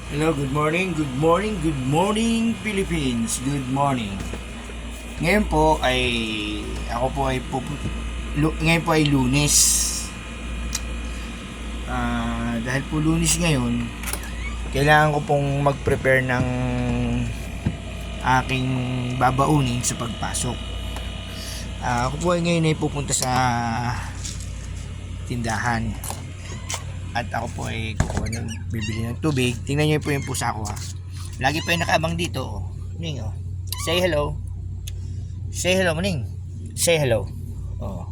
Hello, good morning, good morning, good morning Philippines, good morning. Ngayon po ay ngayon po ay Lunes. Dahil po Lunes ngayon, kailangan ko pong mag-prepare ng aking babaunin sa pagpasok. Ako po ay ngayon ay pupunta sa tindahan. At ako po ay bibili ng tubig. Tingnan niyo po yung pusa ko ha. Lagi pa yung nakaabang dito. Oh. Muning, oh. Say hello. Say hello, Muning. Say hello. Oh.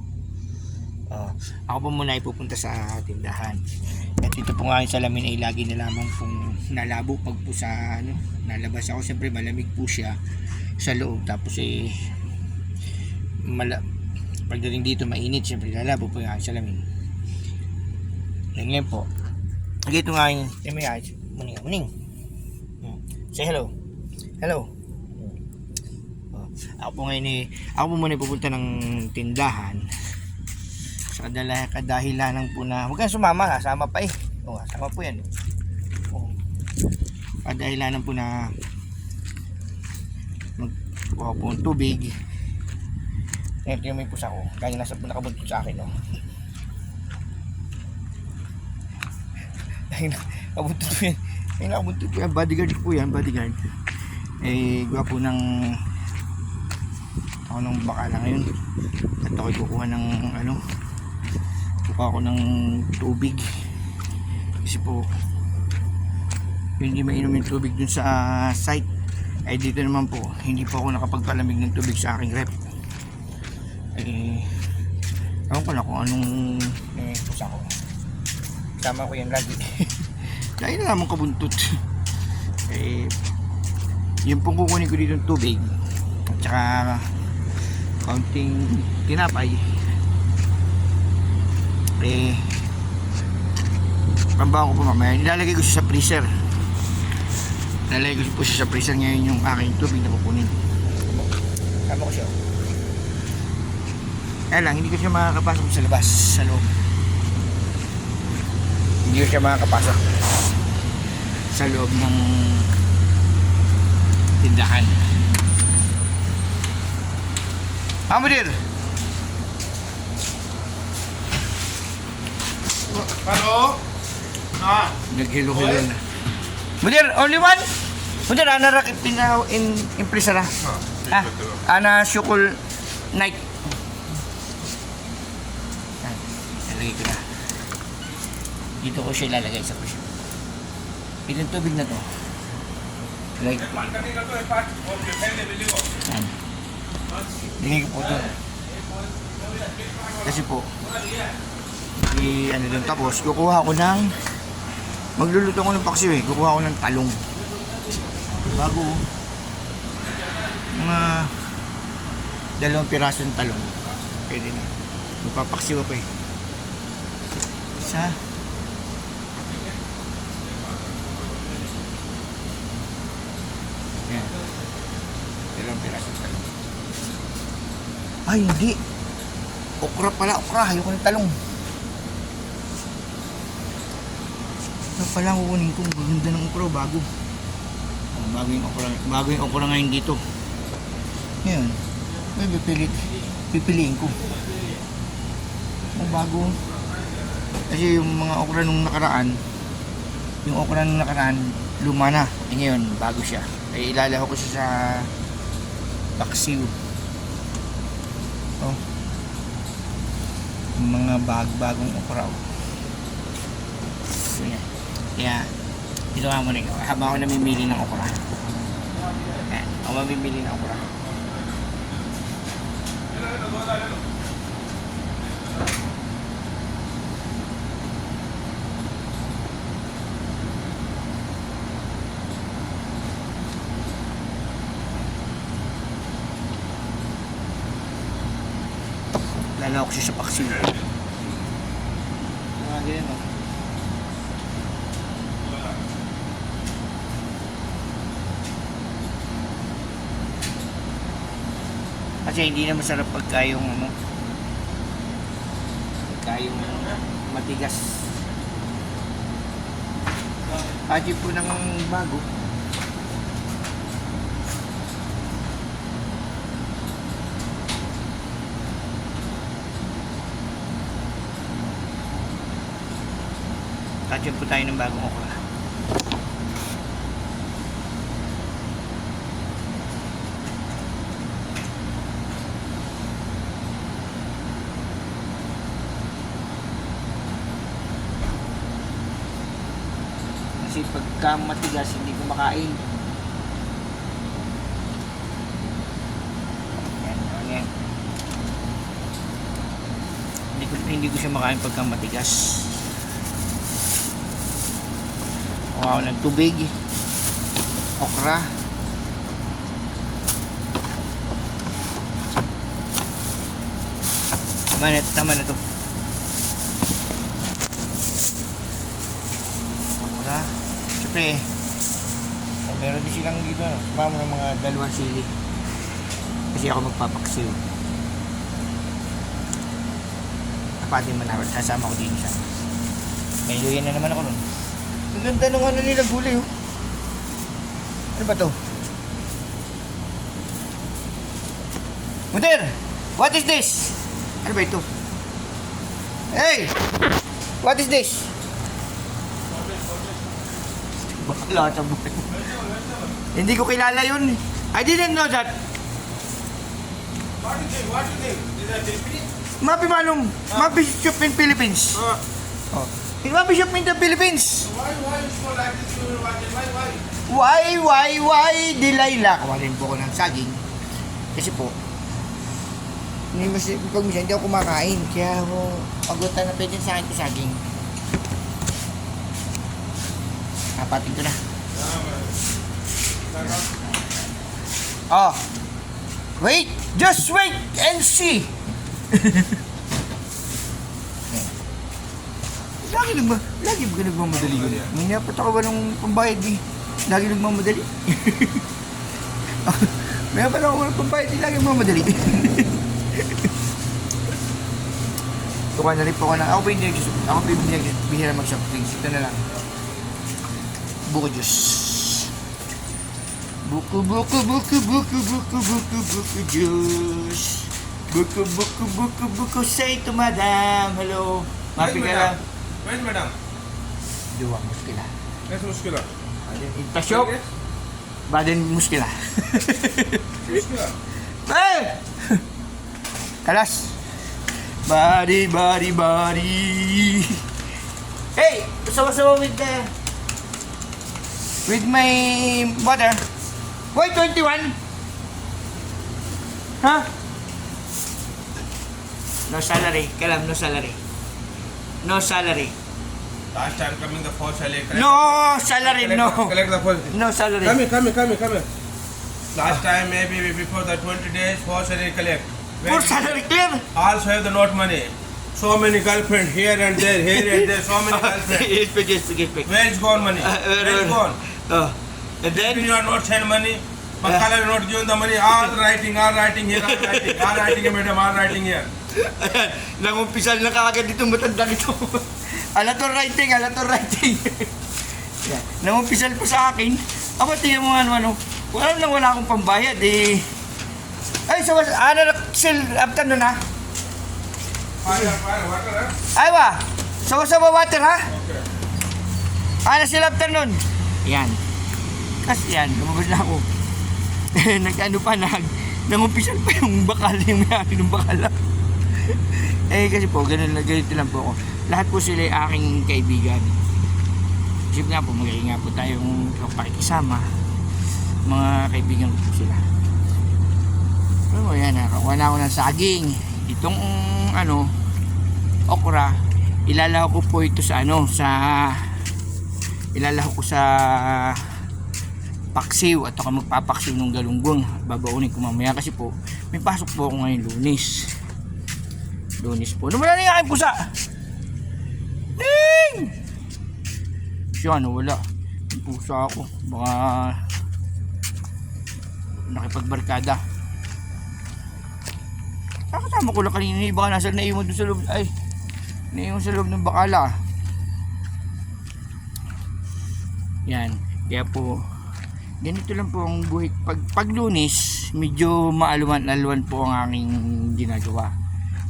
Ako po muna ay pupunta sa tindahan. At dito po nga yung salamin ay lagi na lamang pong nalabo pag po sa nalabas ako. Siyempre malamig po siya sa loob. Tapos pagdating dito mainit. Siyempre lalabo po yung salamin. Ngayon po. Ito nga yung Muning. Say hello. Hello. Ako po ngayon ako po muna pupunta ng tindahan. Sa kadahilanan po na huwag kang sumama ha. Sama pa sama po yan. Kadahilanan po na magkuha po ng tubig. Ito yung may pusa ko. Kaya nakabuntot sa akin. Nakabuntot po yan. Nakabuntot po yan. Bodyguard po yan. Bodyguard. Gawa po ng ako ng bakala ngayon. At ako'y kukuha ng kukuha ko ng tubig. Kasi po hindi mainom yung tubig dun sa site. Ay dito naman po hindi po ako nakapagpalamig ng tubig sa aking rep. Ewan ko na kung anong pusa ko. Tama ko yan lagi. Dahil na naman kabuntot. Yung pong kukunin ko dito ng tubig at saka kaunting tinapay pambahan ko po mamaya. Nilalagay ko siya sa freezer. Nilalagay ko po siya sa freezer ngayon yung aking tubig na kukunin. Tama ko siya. Kaya lang hindi ko siya makakapasok sa labas, sa loob. Hindi ko siya makakapasok sa loob ng tindahan. Mudir! Paano? Naghilo-hilo na. Mudir, only one? Mudir, narakit impresa na. Ana syukol night. Nalagay ko na. Dito ko siya ilalagay sa kusya. Itong tubig na to. Lagay ko po. Lagay ko po ito. Kasi po, tapos kukuha ko ng magluluto ko ng paksiw kukuha ko ng talong. Bago mga 2 piraso ng talong. Pwede na. Magpapaksiw pa Isa. Yan. 2 piraso ng talong. Ay, hindi. Okra pala, okra. Ayoko ng talong. Ito pala ang kukunin ko. Maganda ng okra, bago. Bago yung okra ngayon dito. Ngayon, may pipiliin ko. Bago. Kasi yung mga okra nung nakaraan, luma na. Ngayon, bago siya. Ay ilalaho ko siya sa paksiw. Yung mga bagong okra. Kaya ito nga muna habang ako namimili ng okra. Ako mamimili ng okra. Lalaw ko siya sa paksiw. Ganyan kasi hindi na masarap pagka yung matigas. Achieve po ng bago. Achieve po tayo ng bagong okra. Kasi pagka matigas hindi ko makain. Yan. Hindi ko siya makain pagka matigas. Kuha ako ng tubig, okra. Tama na to. Okra. Siyempre, meron din silang dito, sumama ng mga 2 sili. Kasi ako magpapaksiw. Tapatin mo na, sasama ko din siya. May luyan na naman ako nun. Ang ganda ng ano nila gulay, oh. Ano ba to? Mudir! What is this? Ano ba ito? Hey! What is this? Bakla sa buhay. Hindi ko kilala yun. I didn't know that. What do you think? Is that Philippines? Mapi manong, mapi shop in Philippines. Oh. It mapi shop in the Philippines. Why you so like this? You watch it? Why? Why? Delilah. Kawarin po ko ng saging. Kasi po, pag minsan hindi ako kumakain. Kaya ako, pagutan na pwede sa akin sa saging. Apatin ko na. Oh. Wait! Just wait and see! Lagi ba nagmamadali yun? May napatak ba ng pambayad eh? Lagi nagmamadali? May napatak ba ng pambayad eh? Lagi nagmamadali? Tuka na rin po ko na. Ako bihira mag-shop drinks. Ito na lang. Buko juice. Buko juice. Buko say to madam. Hello. Mapi ka lang. Where's madam? Dua muskila. Where's muskila? Itashok. Baden muskila. Muskila? Hey! Kalas. Body. Hey! Sawa-sawa with my water. Why 21? Huh? No salary. Kalam, no salary. No salary. Last time coming the first salary. No salary, no. Collect the first. No salary. Come here. Last time maybe before the 20 days first salary collect. For salary clear? Also have the not money. So many girlfriends here and there, so many girlfriends. Speak. Where is gone money? Where is gone? And then? You are not send money. Pankala is not given the money. All writing here, all writing here, madam, all writing here. Ayan, nangumpisal na kaagad itong matanda nito. Alator writing. Yan, nangumpisal po sa akin. Aba, tingnan mo ano. Wala akong pambayad eh. Ay, sil, afternoon ha? Fire, water, huh? Ay ba, sawa water ha? Okay. Sil afternoon. Yan. Kasi yan, lumabas na ako. Nangumpisal pa yung bakal, yung may-ari ng bakal. Kasi po, ganito lang po ako. Lahat po sila ay aking kaibigan. Isip nga po, magiging nga po tayong pakikisama. Mga kaibigan ko po sila. So, yan, nakakuha na ako ng saging. Itong, okra, ilalaho ko po ito sa, ilalaho ko sa paksiw at ako magpapaksiw ng galunggong. Babaunin ko mamaya kasi po, may pasok po ako ngayon Lunes po. Wala na yung aking pusa. Ding! Siya, wala. Yung pusa ako. Baka nakipagbarkada. Kasama ko lang kanina. Baka nasa naiwan doon sa loob. Ay, naiwan sa loob ng bakala. Yan. Kaya po, ganito lang po ang buhay. Pag Lunes, medyo maalwan-alwan po ang aking ginagawa.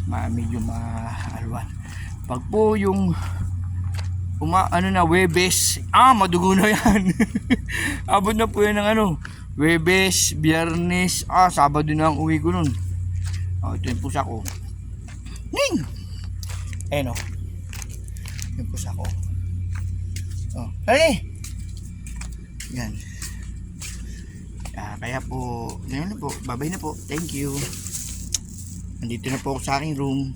Medyo maalwan. Pag po yung Webes, madugo na yan. Abot na po yan ng Webes, Biyernes, Sabado na ang uwi ko nun. Ito yung pusa ko. Ning! Ayun yung pusa ko. Hali! Yan. Kaya po, ganyan na po. Bye-bye na po. Thank you. Nandito na po ako sa aking room.